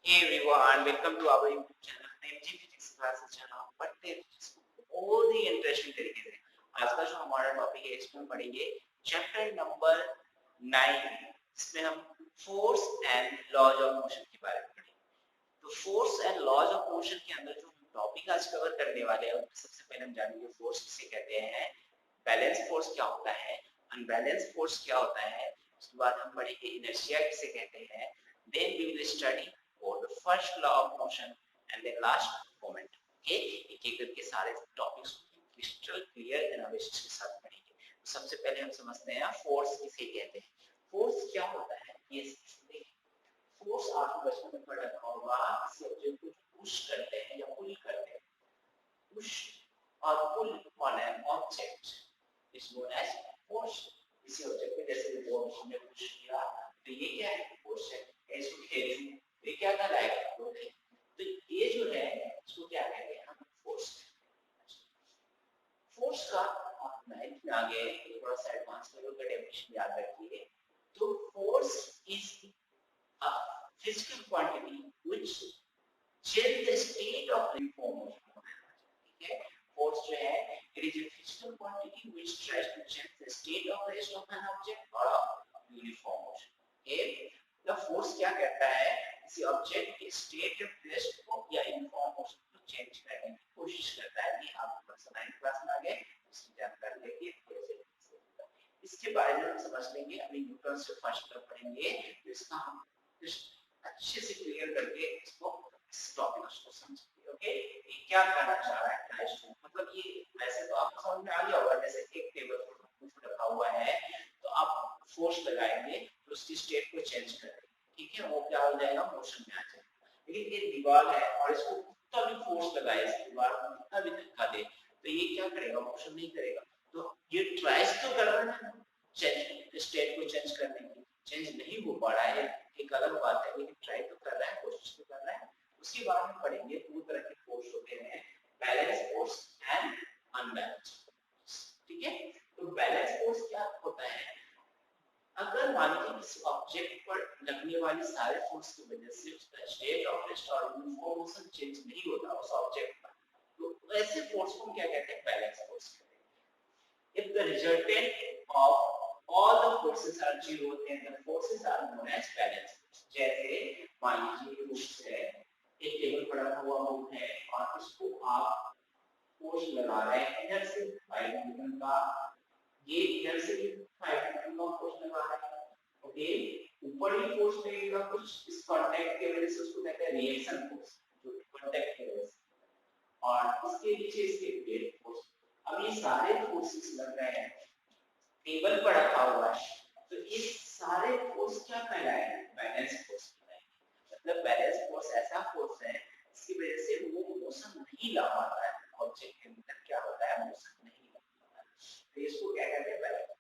Hey everyone, welcome to our YouTube channel MG Physics Classes channel। पढ़ते हैं physics को बहुत ही इंटरेस्टिंग तरीके से। आज का जो हमारा टॉपिक है इसमें हम पढ़ेंगे चैप्टर नंबर 9, इसमें हम force and laws of motion के बारे में पढ़ेंगे। तो force and laws of motion के अंदर जो हम टॉपिक आज कवर करने वाले हैं उसमें सबसे पहले हम जानेंगे फोर्स किसे कहते हैं, बैलेंस फोर्स क्या होता है, अनबैलेंस फोर्स क्या होता है, उसके बाद हम पढ़ेंगे इनर्शिया किसे कहते हैं, then we will study for the first law of motion and then last moment। Okay, एक एक करके सारे टॉपिक्स क्रिस्टल क्लियर एनालिसिस के साथ पढ़ेंगे। तो सबसे पहले हम समझते हैं फोर्स किसे कहते हैं। फोर्स क्या होता है ये देखिए। फोर्स आपको बचपन में पढ़ा होगा, किसी ऑब्जेक्ट को पुश करते हैं या पुल करते हैं। पुश और pull on an object is known as force. किसी ऑब्जेक्ट पे जैसे बॉल हमने पुश किया तो ये क्या है, फोर्स है। इसको खींचू तो ये क्या कर रहा है, तो ये जो है इसको क्या कहते हैं हम, फोर्स। फोर्स का आप 9th में आ गए तो थोड़ा सा एडवांस लेवल का डेफिनेशन याद रखिए। तो force is a physical quantity which change the state of uniform motion. ठीक है, फोर्स जो है it is a physical quantity which tries to change the state of rest of an object और uniform motion. Okay, the force क्या करता है, किसी object के स्टेट ऑफ रेस्ट को या यूनिफॉर्म मोशन को चेंज करने की कोशिश करता है। ये आप क्लास 9 क्लास में आ गए, इसकी जानकारी लेके थोड़े से इसके बारे में हम समझ लेंगे। अभी न्यूटन से फर्स्ट लॉ पढ़ेंगे तो इसका हम अच्छे से क्लियर करके इसको इस टॉपिक को समझेंगे। ओके, ये क्या कहना चाह रहा है क्लास में, मतलब ये वैसे तो आपको समझ में आ गया होगा। जैसे एक टेबल पर रखा हुआ है तो आप फोर्स लगाएंगे तो उसकी स्टेट को चेंज करेंगे। ठीक है, वो क्या हो जाएगा, मोशन में आ जाएगा। लेकिन ये दीवार है और इसको कितना भी फोर्स लगाए, इस दीवार को कितना भी धक्का दे तो ये क्या करेगा, मोशन नहीं करेगा। तो ये ट्राइज तो कर रहा है चेंज, स्टेट को चेंज करने की, चेंज नहीं हो पा रहा है, एक अलग बात है, लेकिन ट्राई तो कर रहा है, कोशिश तो कर रहा है। उसके बाद में पढ़ेंगे दो तरह के फोर्स होते हैं, balance force and unbalance force. ठीक है, तो बैलेंस फोर्स क्या होता है, अगर मान लीजिए किसी ऑब्जेक्ट पर लगने वाली सारे फोर्स की वजह से उसका स्टेट ऑफ रेस्ट और यूनिफॉर्म मोशन चेंज नहीं होता उस ऑब्जेक्ट पर, तो ऐसे फोर्स को क्या कहते हैं, बैलेंस फोर्स कहते हैं। If the resultant of all the forces are zero then the forces are known as balance force. जैसे मान लीजिए कुछ है, एक टेबल पड़ा हुआ है और उसको आप फोर्स लगा रहे हैं इधर से 5 न्यूटन का, ये इधर से 5 न्यूटन का फोर्स लगा रहा है। ओके, ऊपर ही फोर्स लगेगा कुछ इस कांटेक्ट की वजह से, उसको कहते हैं रिएक्शन फोर्स, जो कांटेक्ट की वजह से, और इसके नीचे इसके वेट फोर्स। अब ये सारे फोर्सेस लग रहे हैं, टेबल पर रखा हुआ है, तो ये सारे फोर्स क्या कहलाएंगे, बैलेंस फोर्स कहलाएंगे। मतलब बैलेंस फोर्स ऐसा फोर्स है इसकी वजह से वो मोशन नहीं ला पाता है, ऑब्जेक्ट के अंदर क्या होता है, मोशन नहीं ला पाता है, तो इसको क्या कहते हैं, balance.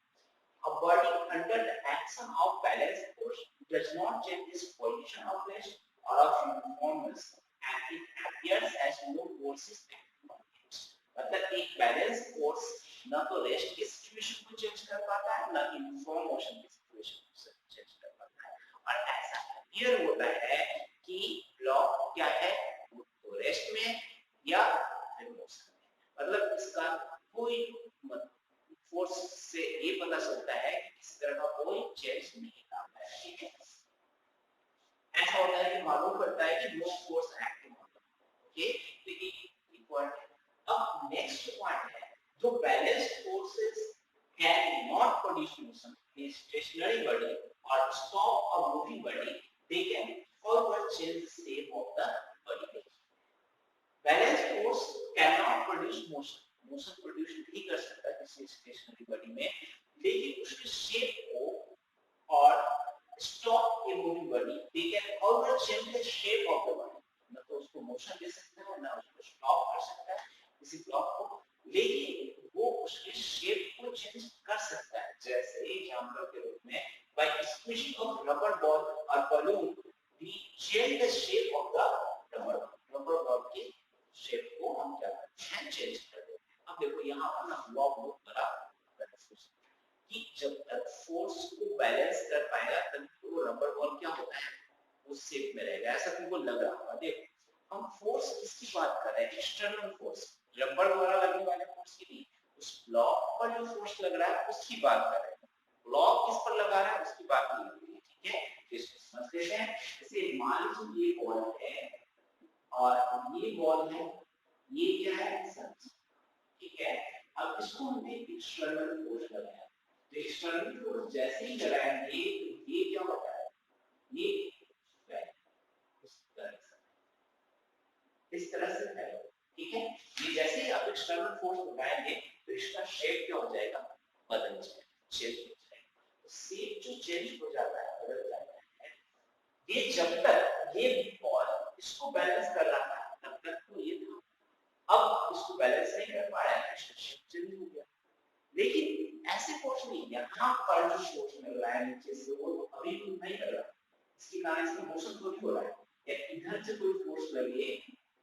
A body under the action of balance force does not change its position of rest or of uniformness, and it appears as no force is acting on it। मतलब एक बैलेंस फोर्स ना तो rest की situation को change कर पाता है, ना यूनिफॉर्म मोशन की सिचुएशन को चेंज कर पाता है, और ऐसा अपीयर होता है कि ब्लॉक क्या है, तो रेस्ट में या फिर मोशन में। मतलब इसका कोई फोर्स से ये पता चलता है कि किसी तरह का कोई चेंज नहीं आता है। ठीक है, ऐसा होता है कि मालूम पड़ता है कि नो फोर्स एक्टिंग होता है। ओके, तो ये पॉइंट है। अब नेक्स्ट पॉइंट है, जो balance forces can not produce motion in stationary body और stop a moving body, they can forward change the shape of the body. Balance force can not produce motion, motion produce नहीं कर सकता किसी stationery body में, लेकिन उसके shape को और stop a moving body, they can always change the shape of the body. ना तो उसको मोशन दे सकता है, ना उसको स्टॉप कर सकता है किसी ब्लॉक को, लेकिन वो उसके शेप को चेंज कर सकता है। जैसे एग्जांपल के रूप में by squeezing of rubber ball और balloon we change the shape of the rubber ball के शेप को हम क्या करते हैं, चेंज कर देते हैं। अब देखो यहाँ पर ना लॉ बहुत बड़ा कि जब तक फोर्स को बैलेंस कर पाएगा तब तो रबर बॉल क्या होता है, वो उस शेप में रहेगा, ऐसा तुमको लग रहा होगा। देखो हम फोर्स किसकी बात कर रहे हैं, एक्सटर्नल फोर्स, रबर द्वारा लगने वाले फोर्स की नहीं, उस ब्लॉक पर जो फोर्स लग रहा है उसकी बात कर रहे हैं। ब्लॉक किस पर लगा रहा है उसकी बात नहीं हो रही है, ठीक है। इसको समझ लेते हैं। जैसे मान लीजिए ये बॉल है और ये बॉल है, ये क्या है, सब्जी, ठीक है। अब इसको हमने एक्सटर्नल फोर्स लगाया, तो एक्सटर्नल फोर्स जैसे ही लगाएंगे तो ये क्या होता है, ये इस तरह से है, ठीक है। ये जैसे ही आप एक्सटर्नल फोर्स लगाएंगे तो इसका शेप क्या हो जाएगा, बदल जाएगा, चेंज हो जाएगा। तो शेप जो चेंज हो जाता है, बदल जाता है, ये जब तक ये बॉल इसको बैलेंस कर रहा था तब तक तो ये था, अब इसको बैलेंस नहीं कर पा रहा है, इसका शेप चेंज हो गया। लेकिन ऐसे फोर्स नहीं, यहाँ पर जो फोर्स मिल रहा है नीचे से वो अभी नहीं मिल रहा, इसके कारण इसमें मोशन थोड़ी हो रहा है। या इधर से कोई फोर्स लगे,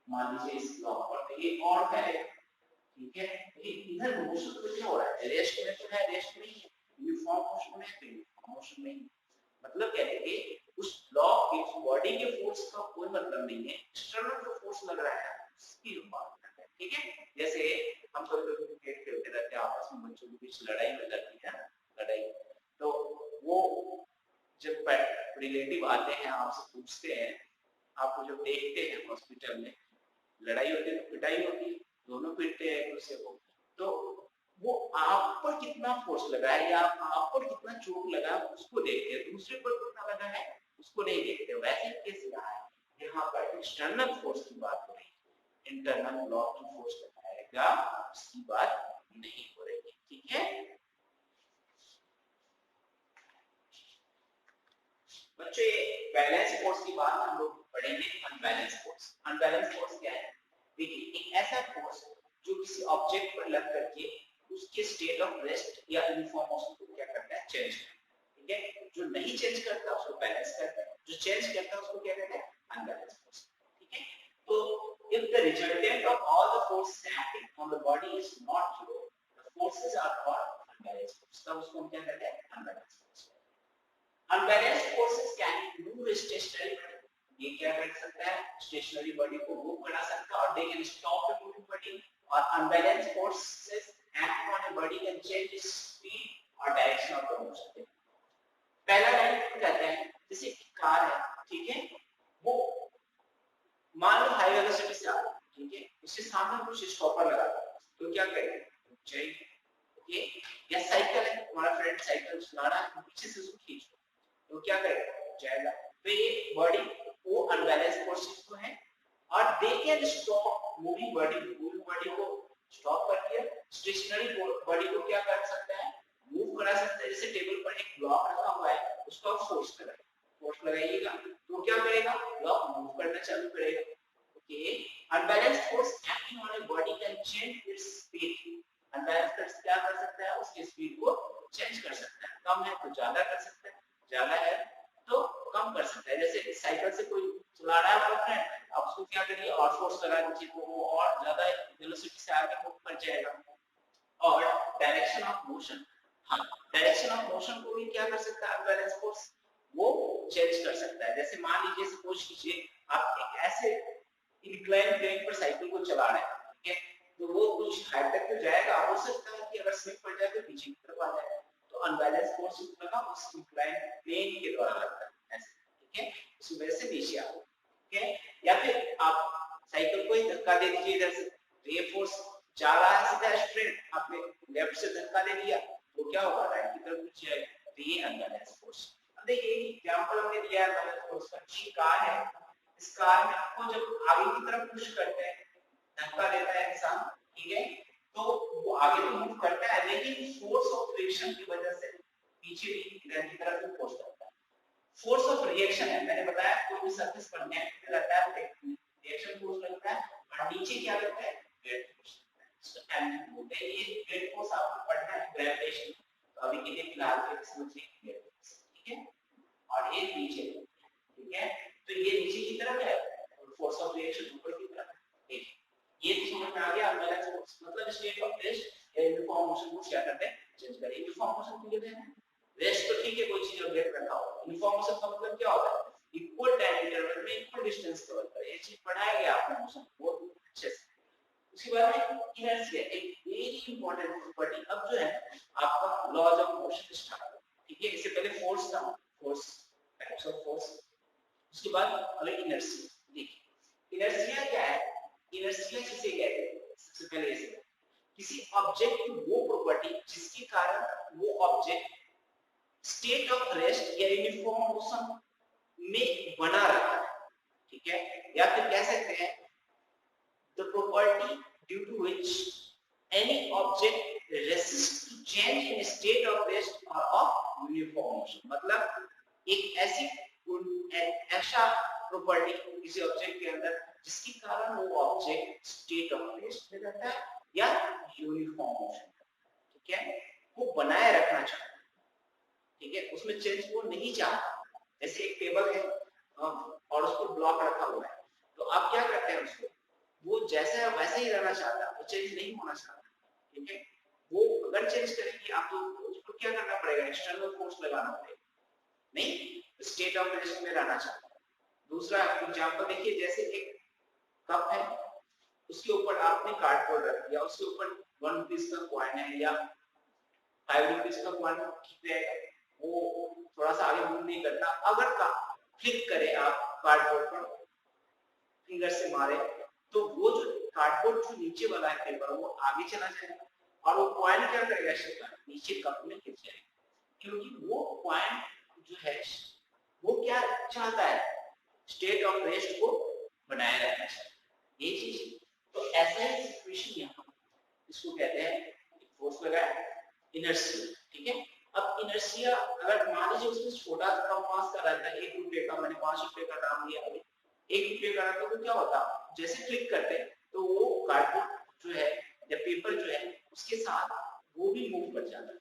मान लीजिए इस ब्लॉक पर, तो ये और है, ठीक है। लेकिन इधर मोशन तो क्या हो रहा है, रेस्ट में तो है, रेस्ट नहीं है, यूनिफॉर्म मोशन में है, यूनिफॉर्म मोशन नहीं। मतलब क्या है कि उस ब्लॉक के बॉडी के फोर्स का कोई मतलब नहीं है, एक्सटर्नल जो फोर्स लग रहा है उसकी बात करते हैं, ठीक है। जैसे हम कभी कभी क्रिकेट खेलते रहते हैं, आपस में बच्चों के बीच लड़ाई हो जाती है, लड़ाई, तो वो जब रिलेटिव आते हैं आपसे पूछते हैं, आपको जब देखते हैं हॉस्पिटल में लड़ाई होती है तो पिटाई होती है, दोनों पीटते हैं एक दूसरे को, तो वो आप पर कितना फोर्स लगा है या आप पर कितना चोट लगा है उसको देखते हैं, दूसरे पर कितना लगा है उसको नहीं देखते। वैसे केस रहा है, यहाँ पर एक्सटर्नल फोर्स की बात हो रही है, इंटरनल ब्लॉक की फोर्स लगाएगा उसकी बात नहीं हो रही है, ठीक है। बच्चों बैलेंस फोर्स की बात हम लोग पढ़ेंगे, अनबैलेंस फोर्स। अनबैलेंस फोर्स क्या है, देखिए एक ऐसा फोर्स जो किसी ऑब्जेक्ट पर लग करके उसके स्टेट ऑफ रेस्ट या यूनिफॉर्म मोशन को क्या करता है, चेंज करता है, ठीक है। जो नहीं चेंज करता उसको बैलेंस करता है, जो चेंज करता है उसको क्या कहते हैं, अनबैलेंस फोर्स, ठीक है। तो if the resultant of all the forces acting on the body is not zero, the forces are called unbalanced force, तब उसको हम क्या कहते हैं, unbalanced force। Unbalanced forces can move a stationary body, ये क्या कर सकता है, स्टेशनरी बॉडी को मूव करा सकता है, और they can stop the moving body. और unbalanced forces acting on a body can change its speed और डायरेक्शन ऑफ द मोशन। पहला लाइन कहते हैं जैसे कार है, ठीक है, वो मान लो हाई वेलोसिटी से आ रहा है, ठीक है, उसके सामने कुछ स्टॉपर लगा तो क्या करेगा, चाहिए, ओके। या साइकिल है, हमारा फ्रेंड साइकिल चला रहा है, पीछे से उसको खींचो तो क्या करेगा, जाएगा। तो ये बॉडी वो अनबैलेंस फोर्सेस तो है, और they can stop moving body, moving body को स्टॉप करके स्टेशनरी बॉडी को क्या कर सकता है, मूव करा सकता है। जैसे टेबल पर एक ब्लॉक रखा हुआ है, उसको आप फोर्स लगाइएगा तो क्या करेगा, ब्लॉक मूव करना चालू करेगा, okay. Unbalanced force acting on a body can change its speed, unbalanced force क्या कर सकता है, उसकी स्पीड को चेंज कर सकता है, कम है तो ज्यादा कर सकता है, ज्यादा है तो कम कर सकता है। जैसे साइकिल से कोई चला रहा है आपका फ्रेंड, आप उसको क्या करिए, और फोर्स लगा दीजिए तो वो और ज्यादा वेलोसिटी से आगे मूव कर जाएगा। और डायरेक्शन ऑफ मोशन, हाँ, डायरेक्शन ऑफ मोशन को भी क्या कर सकता है अनबैलेंस फोर्स, वो चेंज कर सकता है। जैसे मान लीजिए, सपोज कीजिए आप एक ऐसे इंक्लाइन प्लेन पर साइकिल को चला रहे हैं, ठीक है, तो वो कुछ हाइट तक तो जाएगा, हो सकता है कि अगर स्लिप पड़ जाए तो पीछे की तरफ आ जाए, तो अनबैलेंस फोर्स लगा उस इंक्लाइन प्लेन के द्वारा लगता है ऐसे, ठीक है, उस वजह से नीचे आ, ठीक है। या फिर आप साइकिल को ही धक्का दे दीजिए इधर से, तो ये फोर्स जा रहा है सीधा स्ट्रेट, आपने लेफ्ट से धक्का दे दिया तो क्या होगा, राइट की तरफ नीचे आएगा, तो ये अनबैलेंस फोर्स। अब देखिए एग्जांपल हमने दिया है अनबैलेंस फोर्स का, ये कार है, इस कार में आपको जब आगे की तरफ पुश करते हैं, धक्का देता है इंसान, ठीक है, तो वो आगे तो मूव करता है, लेकिन फोर्स ऑफ फ्रिक्शन की वजह से पीछे भी इधर की तरफ भी फोर्स लगता है। फोर्स ऑफ रिएक्शन है, मैंने बताया कोई भी सरफेस पर नेट रहता है रिएक्शन फोर्स लगता है, और नीचे क्या लगता है, ग्रेविटी फोर्स लगता है, इसको एम बोलते हैं। ये ग्रेविटी फोर्स आपको पढ़ना है, ग्रेविटेशन, तो अभी के लिए फिलहाल के समझिए ग्रेविटी फोर्स, ठीक है। और ये नीचे, ठीक है, तो ये नीचे की तरफ है और फोर्स ऑफ रिएक्शन ऊपर की तरफ है, ये समझ में आ गया। अनबैलेंस फोर्स मतलब स्टेट ऑफ रेस्ट या यूनिफॉर्म मोशन को क्या करते हैं, चेंज करें। यूनिफॉर्म मोशन क्लियर है, रेस्ट तो ठीक है, कोई चीज ऑब्जेक्ट रखा हो, यूनिफॉर्म मोशन का मतलब क्या होता है, इक्वल टाइम डिस्टेंस कवर करे, ये चीज पढ़ाया गया आपने मोशन बहुत अच्छे से। उसके बाद में इनर्शिया एक वेरी इंपॉर्टेंट प्रॉपर्टी। अब जो है आपका लॉज ऑफ मोशन स्टार्ट, ठीक है। इससे पहले फोर्स था, फोर्स टाइप्स ऑफ फोर्स, उसके बाद अगले इनर्शिया। देखिए इनर्शिया क्या है, इनर्शिया किसे कहते हैं, सबसे पहले इसे किसी ऑब्जेक्ट की वो प्रॉपर्टी जिसके कारण वो ऑब्जेक्ट स्टेट ऑफ रेस्ट या यूनिफॉर्म मोशन में बना रहा है, ठीक है। या फिर कह सकते हैं the property due to which any object resists to change in state of rest or of uniform motion। मतलब एक ऐसा प्रॉपर्टी किसी ऑब्जेक्ट के अंदर जिसके कारण वो ऑब्जेक्ट स्टेट ऑफ रेस्ट में रहता है या यूनिफॉर्म मोशन, ठीक है, वो बनाए रखना चाहता है, ठीक है, उसमें चेंज वो नहीं चाहता। जैसे एक टेबल है और उसको ब्लॉक रखा हुआ है, तो आप क्या करते हैं, उसको वो जैसा है वैसे ही रहना चाहता है, वो चेंज नहीं होना चाहता, ठीक है। वो अगर चेंज करेंगे आप तो उसको क्या करना पड़ेगा, एक्सटर्नल फोर्स लगाना पड़ेगा, नहीं स्टेट ऑफ रेस्ट में रहना चाहता है। दूसरा एग्जांपल देखिए, जैसे एक कप है, उसके ऊपर आपने कार्डबोर्ड रख दिया, उसके ऊपर 1 रुपीस का कॉइन है या 5 रुपीस का कॉइन है, वो थोड़ा सा आगे मूव नहीं करता, अगर फ्लिप करे आप कार्डबोर्ड पर फिंगर से मारे तो वो जो कार्डबोर्ड जो नीचे वाला है पेपर वो आगे चला जाएगा और वो कॉइन क्या करेगा, नीचे कप में गिर जाएगा, क्योंकि वो कॉइन जो है वो क्या चाहता है, स्टेट ऑफ रेस्ट को बनाए रखना चाहिए, ये चीज। तो ऐसा ही सिचुएशन यहाँ, इसको कहते हैं फोर्स लगाया इनर्शिया, ठीक है। अब इनर्शिया अगर मान लीजिए उसमें छोटा सा मास का रहता है, 1 रुपए का, मैंने 5 रुपए का दाम लिया, 1 रुपए का रहता तो क्या होता, जैसे क्लिक करते तो वो कार्डबोर्ड जो है या पेपर जो है उसके साथ वो भी मूव कर जाता है।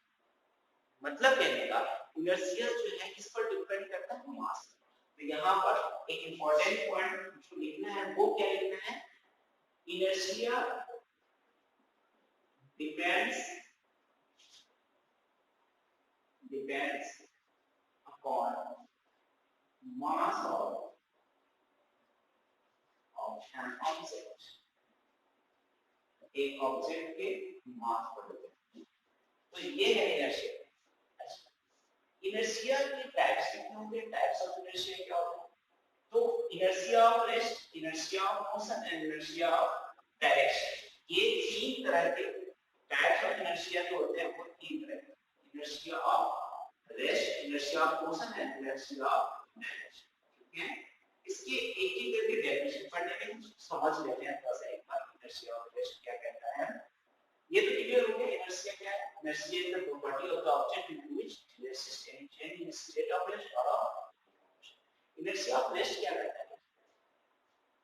मतलब कहने का इनर्शिया जो है किस पर डिपेंड करता है, मास। तो यहाँ पर एक इंपॉर्टेंट पॉइंट जो लिखना है वो क्या लिखना है, inertia depends upon mass of an object, एक ऑब्जेक्ट के मास पर डिपेंड। तो ये है इनर्शिया। अच्छा, इनर्शिया के टाइप्स कितने होंगे, टाइप्स ऑफ इनर्शिया क्या होते हैं, तो inertia of rest, inertia of motion and inertia of direction, ये 3 तरह के टाइप्स ऑफ इनर्शिया जो होते हैं वो 3 तरह के, inertia of rest, inertia of motion and inertia of direction, ठीक है। इसके एक एक करके डेफिनेशन पढ़ने में समझ लेते हैं थोड़ा सा एक बार, इनर्शिया ऑफ रेस्ट क्या कहता है, ये तो क्लियर हो गया। इनर्शिया क्या है, inertia is the property of the object in which resist any change in state of rest और इनर्शिया ऑफ रेस्ट क्या कहता है,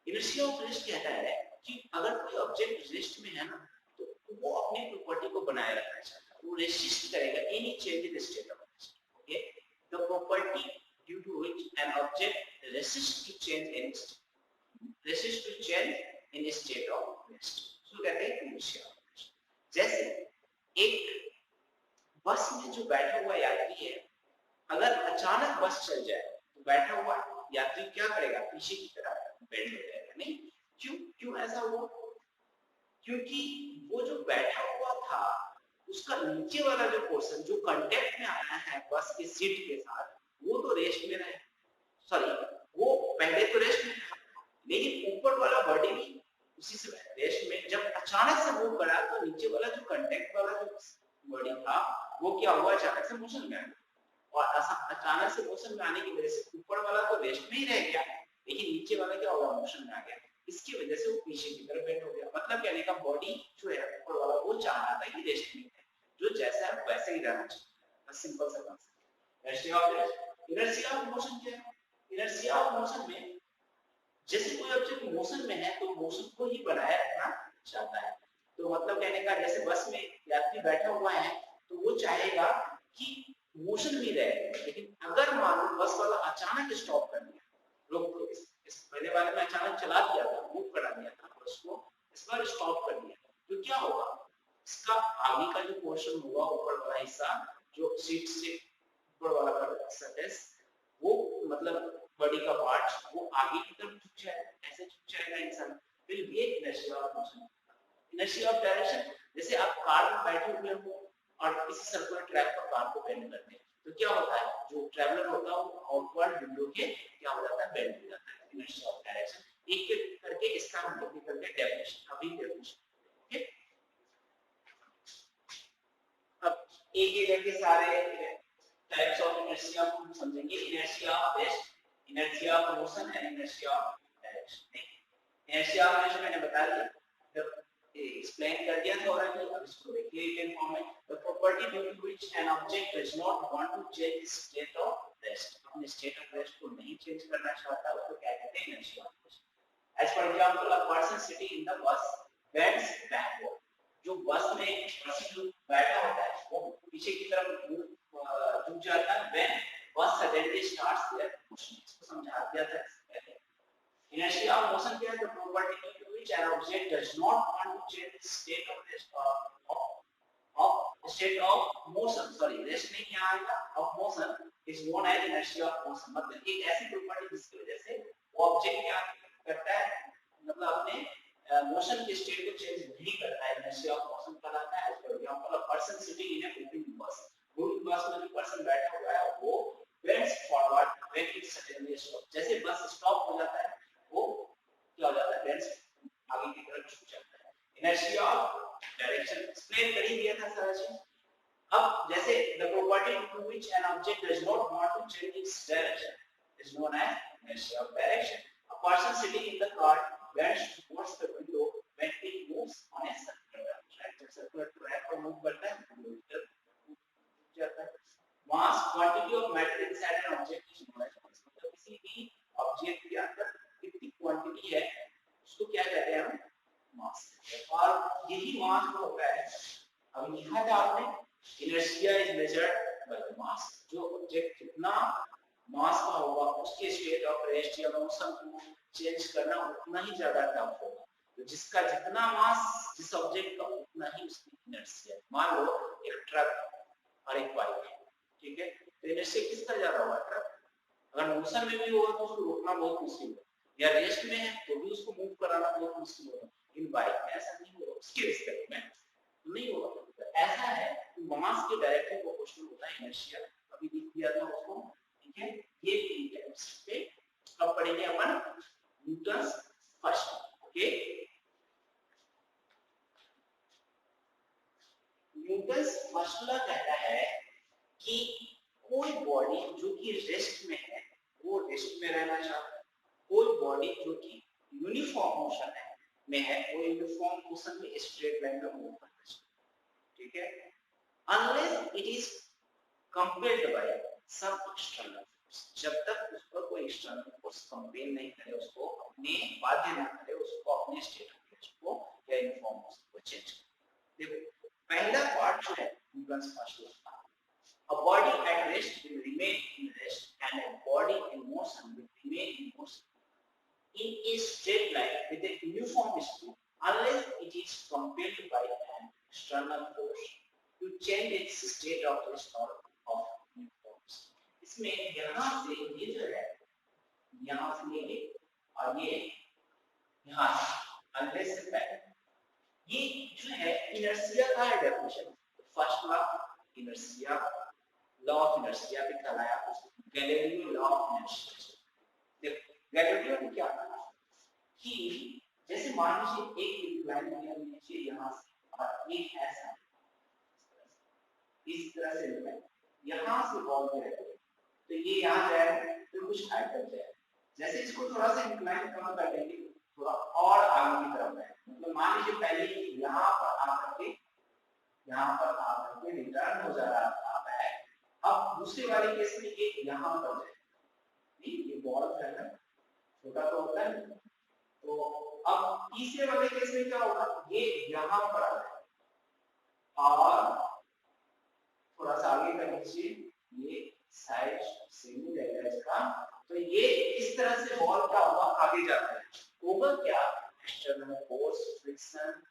इनर्शिया ऑफ रेस्ट कहता है कि अगर कोई ऑब्जेक्ट रेस्ट में है ना तो वो अपनी प्रॉपर्टी को बनाए रखना चाहता है, वो रेसिस्ट करेगा any change in state of rest, okay. The property due to which an object resist to change in state of rest, so कहते हैं इनर्शिया ऑफ रेस्ट। जैसे एक बस में जो बैठा हुआ यात्री है, अगर अचानक बस चल जाए तो बैठा हुआ यात्री क्या करेगा, पीछे की तरफ बेंड हो जाएगा, नहीं क्यों ऐसा हुआ, क्योंकि वो जो बैठा हुआ था उसका नीचे वाला जो पोर्शन जो कांटेक्ट में आया है बस के सीट के साथ, वो तो रेस्ट में रहे, सॉरी वो पहले तो रेस्ट में था, लेकिन ऊपर वाला बॉडी भी उसी से रेस्ट में, जब अचानक से मूव करा तो नीचे वाला जो कांटेक्ट वाला जो बॉडी था वो क्या हुआ, अचानक से मोशन में आ गया, और अचानक से मोशन में आने की वजह से ऊपर वाला तो रेस्ट में ही रह गया, लेकिन नीचे वाला क्या हुआ, मोशन में आ गया, इसकी वजह से वो पीछे की तरफ बेंड हो गया। मतलब कहने का बॉडी जो है ऊपर वाला वो चाह रहा था कि रेस्ट में है, जो जैसा है वैसे ही रहना चाहिए, बस सिंपल सा concept. Inertia of rest, inertia of motion क्या है, इनर्शिया ऑफ मोशन में जैसे कोई ऑब्जेक्ट मोशन में है तो मोशन को ही बनाए रखना चाहता है। तो मतलब कहने का जैसे बस में यात्री बैठा हुआ है तो वो चाहेगा कि मोशन भी रहे, लेकिन अगर मान लो बस वाला अचानक स्टॉप कर दिया, रोक दो, इस पहले वाले में अचानक चला दिया था, मूव करा दिया था बस को, इस बार स्टॉप कर दिया, तो क्या होगा, इसका आगे का जो पोर्शन होगा ऊपर वाला हिस्सा जो सीट से ऊपर वाला सरफेस वो मतलब बॉडी का पार्ट वो आगे की तरफ झुक जाए, ऐसे झुक जाएगा इंसान, फिर ये inertia of motion. Inertia of direction, जैसे आप कार में बैठे हुए हो और किसी सर्कुलर ट्रैक पर कार को बेंड करते हैं तो क्या होता है, जो ट्रैवलर होता है वो आउटवर्ड विंडो के क्या हो जाता है, बेंड हो जाता है, इनर्शिया ऑफ डायरेक्शन। एक एक करके इसका हम लोग करके डेफिनेशन, अभी डेफिनेशन ओके। अब एक एक करके सारे टाइप्स ऑफ इनर्शिया को हम समझेंगे। Inertia of rest, inertia of motion and inertia of direction. Inertia of motion मैंने बता दिया, एक्सप्लेन कर दिया था ऑलरेडी। अब इसको देखिए रिटन फॉर्म में, the property due to which an object does not want to change its state of rest, अपने स्टेट ऑफ रेस्ट को नहीं चेंज करना चाहता उसको क्या कहते हैं, inertia of motion. As for example a person sitting in the bus bends backward, जो बस में पर्सन बैठा होता है वो पीछे की तरफ झुक जाता है व्हेन बस सडनली स्टार्ट्स देयर मोशन। इसको समझा दिया था पहले। Inertia of motion क्या है, the property due to which an object does not want to change its state of rest of state of motion, sorry rest नहीं यहाँ आएगा, of motion is known as inertia of motion। मतलब एक ऐसी property जिसकी वजह से वो ऑब्जेक्ट क्या करता है, मतलब अपने मोशन के स्टेट को चेंज नहीं करता है, inertia of motion कहलाता है। For example a person sitting in a moving बस, मूविंग बस में जो पर्सन बैठा हुआ है वो bends forward when it suddenly stops, जैसे बस स्टॉप हो जाता है वो क्या हो जाता है, बेंड्स आगे की तरफ झुक जाता है। इनर्शिया ऑफ डायरेक्शन एक्सप्लेन कर ही दिया था सारा चीज। अब जैसे the property to which an object does not want to change its direction is known as inertia of direction. A person sitting in the car bends towards the window when it moves on a circular track, जब circular track पर move करता है तो झुक जाता है। Mass quantity of matter inside an object is known as mass, मतलब किसी भी ऑब्जेक्ट के अंदर कितनी क्वांटिटी है उसको क्या कहते हैं हम, मास। और यही मास जो होता है, अब लिखा था आपने inertia is measured by the mass, जो ऑब्जेक्ट जितना मास का होगा उसके स्टेट ऑफ रेस्ट या मोशन को चेंज करना उतना ही ज्यादा टफ होगा। तो जिसका जितना मास जिस ऑब्जेक्ट का उतना ही उसकी इनर्शिया। मान लो एक ट्रक और एक बाइक है, ठीक है, तो इनर्शिया किसका ज्यादा होगा, ट्रक। अगर मोशन में भी होगा तो उसको रोकना बहुत मुश्किल है, या रेस्ट में है तो भी उसको मूव कराना बहुत मुश्किल होगा। इन बाइक में ऐसा नहीं होगा, उसके रिस्पेक्ट में नहीं होगा। तो ऐसा है कि मास के डायरेक्टली प्रोपोर्शनल होता है इनर्शिया, अभी लिख दिया था उसको, ठीक है। ये इस पे अब पढ़ेंगे अपन Newton's first, okay. Newton's first law कहता है कि कोई बॉडी जो कि रेस्ट में है वो रेस्ट में रहना चाहता है, कोई बॉडी जो कि यूनिफॉर्म मोशन है में है वो यूनिफॉर्म मोशन में स्ट्रेट लाइन में मूव करना चाहिए, ठीक है। Unless it is compelled by some external force, जब तक उस पर कोई एक्सटर्नल फोर्स कंपेल नहीं करे, उसको अपने बाध्य ना करे, उसको अपने स्टेट ऑफ रेस्ट को या यूनिफॉर्म मोशन को चेंज करे। देखो पहला पार्ट जो है Newton's first law, a body at rest will remain in rest and a body in motion will remain in motion in a straight line with a uniform speed unless it is compelled by an external force to change its state of rest or of uniform speed। इसमें यहाँ से ये जो है, यहाँ से ये और ये यहाँ unless से पहले ये जो है इनर्शिया का definition. First law inertia, law of inertia भी कहलाया, गैलीलियो लॉ ऑफ इनर्शिया। देखो गैलीलियो ने क्या कहा कि जैसे मान लीजिए एक इंक्लाइन किया नीचे यहाँ से और एक ऐसा इस तरह से इंक्लाइन यहाँ से बॉल गिरेगा तो ये यहाँ जाएगा तो कुछ हाइट तक जाएगा। जैसे इसको थोड़ा सा इंक्लाइन कम कर देंगे थोड़ा और आगे की तरफ जाएगा, मतलब मान लीजिए पहले यहाँ पर आकर के रिटर्न हो जा रहा था, अब दूसरे वाले केस में ये यहाँ पर जाए, नहीं ये बॉल है ना छोटा तो होता है, तो अब तीसरे वाले केस में क्या होगा, ये यहाँ पर आ जाए और थोड़ा सा आगे का नीचे ये साइड से मिलेगा इसका, तो ये इस तरह से बॉल क्या होगा आगे जाता है, होगा क्या external force, friction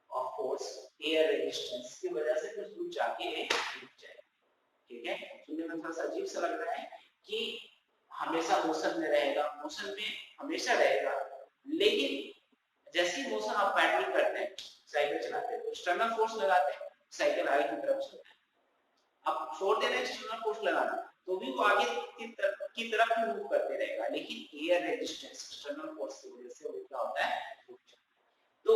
of force, air resistance की वजह से कुछ दूर जाके रुक जाए, ठीक है। सुनने में थोड़ा सा अजीब सा लग रहा है कि हमेशा मोशन में रहेगा, मोशन में हमेशा रहेगा, लेकिन जैसे ही मोशन आप पैडलिंग करते हैं, साइकिल चलाते हैं, तो एक्सटर्नल फोर्स लगाते हैं, साइकिल आगे की तरफ चलता है। अब छोड़ देना एक्सटर्नल फोर्स लगाना, तो भी वो आगे की तरफ ही मूव करते रहेगा, लेकिन एयर रेजिस्टेंस एक्सटर्नल फोर्स की वजह से वो क्या होता है। तो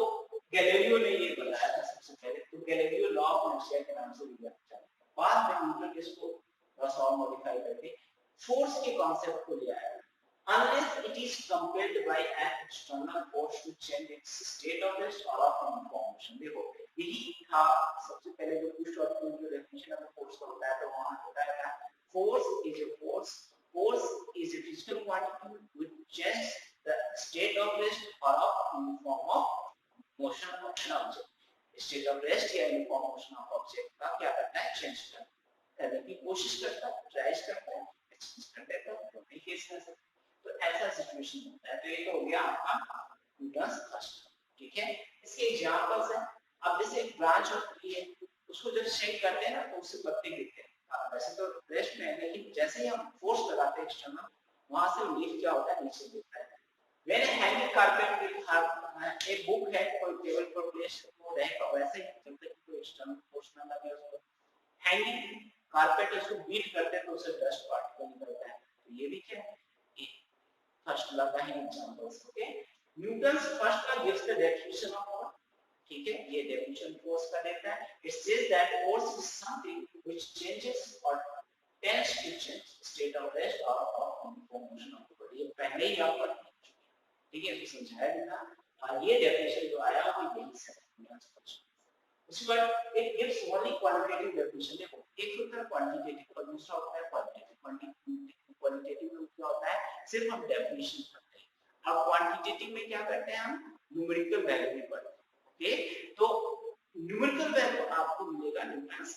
गैलीलियो ने ये बताया था सबसे पहले, तो गैलीलियो लॉ ऑफ इनर्शिया के नाम से भी जाना, बाद में न्यूटन इसको थोड़ा सा मॉडिफाई करके फोर्स के कॉन्सेप्ट को ले आया। Unless it is compelled by an external force to change its state of rest or of information। देखो यही था सबसे पहले जो पुश और पुल जो डेफिनेशन ऑफ फोर्स का होता है, तो वहां बताया था force is a physical quantity which changes the state of rest or of uniform of motion of an object। state of rest या uniform motion of object का क्या करता है, चेंज करने की कोशिश करता है, ट्राई करता है, चेंज कर देता है, तो नहीं केस है। तो ऐसा सिचुएशन होता है। तो ये तो हो गया आपका न्यूटन्स फर्स्ट, ठीक है। इसके एग्जांपल्स हैं। अब जैसे एक ब्रांच ऑफ ट्री है, उसको जब शेक करते हैं ना तो उससे पत्ते गिरते हैं, वैसे तो रेस्ट में है, लेकिन जैसे ही हम फोर्स लगाते हैं एक्सटर्नल, वहां से लीफ क्या होता है, नीचे गिरता है। मैंने हैंगिंग कारपेट विद एक बुक है, कोई टेबल पर प्लेस वो रहेगा वैसे ही, जब तक कोई एक्सटर्नल फोर्स ना लगे उसको। हैंगिंग कारपेट उसको बीट करते हैं तो उससे डस्ट पार्टिकल निकलता है, तो ये भी क्या है, फर्स्ट लॉ का है examples. Okay, Newton's first law gives the definition of force, ठीक है, ये डेफिनेशन फोर्स का देता है। It says that force is something which changes और tends to change state of rest और of motion of the body. ये पहले ही आप पढ़ चुके हैं, ठीक है, तो समझाया भी था, और ये डेफिनेशन जो आया वो यही से न्यूटन्स फर्स्ट। उसके बाद it gives only qualitative definition. देखो एक होता है क्वांटिटेटिव और दूसरा होता है क्वालिटेटिव। क्वालिटेटिव में क्या होता है, सिर्फ हम डेफिनेशन पढ़ते हैं, और क्वांटिटेटिव में क्या करते हैं, हम न्यूमेरिकल वैल्यू भी पढ़ते हैं। ओके, तो न्यूमेरिकल वैल्यू आपको मिलेगा न्यूटन्स